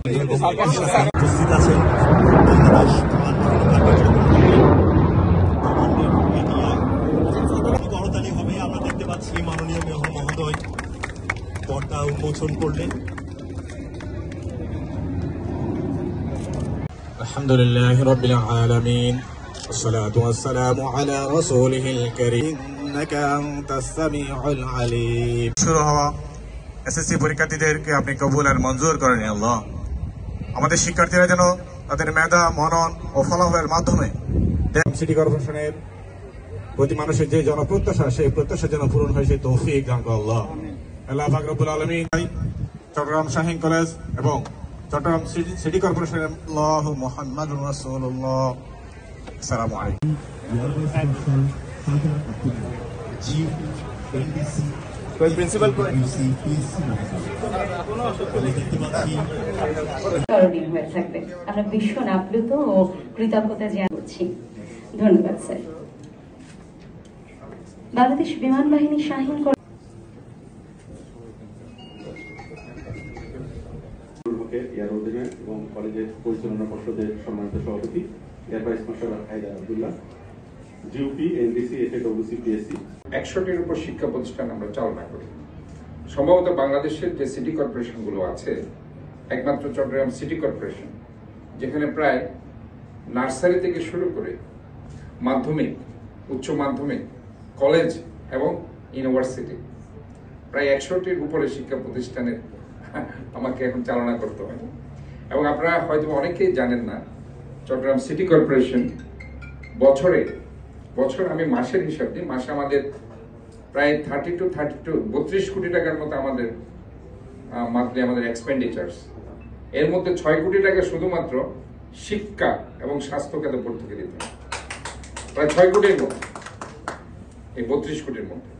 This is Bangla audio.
উপস্থিত আছেন করতালি হবে। আমরা দেখতে পাচ্ছি মাননীয় মেয়র মহোদয় পর্দা উন্মোচন করলেন। আলহামদুলিল্লাহি রাব্বিল আলামিন والصلاة والسلام على رسوله الكريم إنك أنت السميع العليم। শুরু হওয়া এসএসসি পরীক্ষার্থীদেরকে আপনি কবুল আর মঞ্জুর করেন আল্লাহ। আমাদের শিক্ষার্থীরা যেন তাদের মেধা, মনন ও ফলাফলের মাধ্যমে সিটি কর্পোরেশনের প্রতি মানুষের যে জনপ্রত্যাশা, সেই প্রত্যাশা যেন পূরণ হয়, সেই তৌফিক দান করুন আল্লাহ। আল্লাহ পাক রব্বুল আলামিন চট্টগ্রাম শাহীন কলেজ এবং চট্টগ্রাম সিটি কর্পোরেশনের আল্লাহু মুহাম্মাদুর রাসূলুল্লাহ। আসসালামু আলাইকুম। প্রিন্সিপাল স্মরণীয় হয়ে থাকবে। আমরা ভীষণ আপ্লুত ও কৃতজ্ঞতা জানাচ্ছি। ধন্যবাদ স্যার। বাংলাদেশ বিমান বাহিনী শাহীন এয়ার অধিনায়ক এবং কলেজের পরিচালনা পর্ষদের সম্মানিত সভাপতি air vice marshal Haidar Abdullah, GOP, NDC, FAWC, PSC 100টির উপর শিক্ষা প্রতিষ্ঠান আমরা চালনা করি। সম্ভবত বাংলাদেশের যে সিটি কর্পোরেশনগুলো আছে, একমাত্র চট্টগ্রাম সিটি কর্পোরেশন, যেখানে প্রায় নার্সারি থেকে শুরু করে মাধ্যমিক, উচ্চ মাধ্যমিক, কলেজ এবং ইউনিভার্সিটি প্রায় 100টির উপরে শিক্ষা প্রতিষ্ঠানের আমাকে এখন চালনা করতে হয়। এবং আপনারা হয়তো অনেকেই জানেন না, চট্টগ্রাম সিটি কর্পোরেশন বছর আমি মাসের হিসাব দিই, মাসে আমাদের প্রায় 32 কোটি টাকার মতো আমাদের মান্থলি আমাদের এক্সপেন্ডিচার্স। এর মধ্যে 6 কোটি টাকা শুধুমাত্র শিক্ষা এবং স্বাস্থ্য খাতে ভর্তুকি দিতে, প্রায় 6 কোটির মধ্যে, এই 32 কোটির মধ্যে।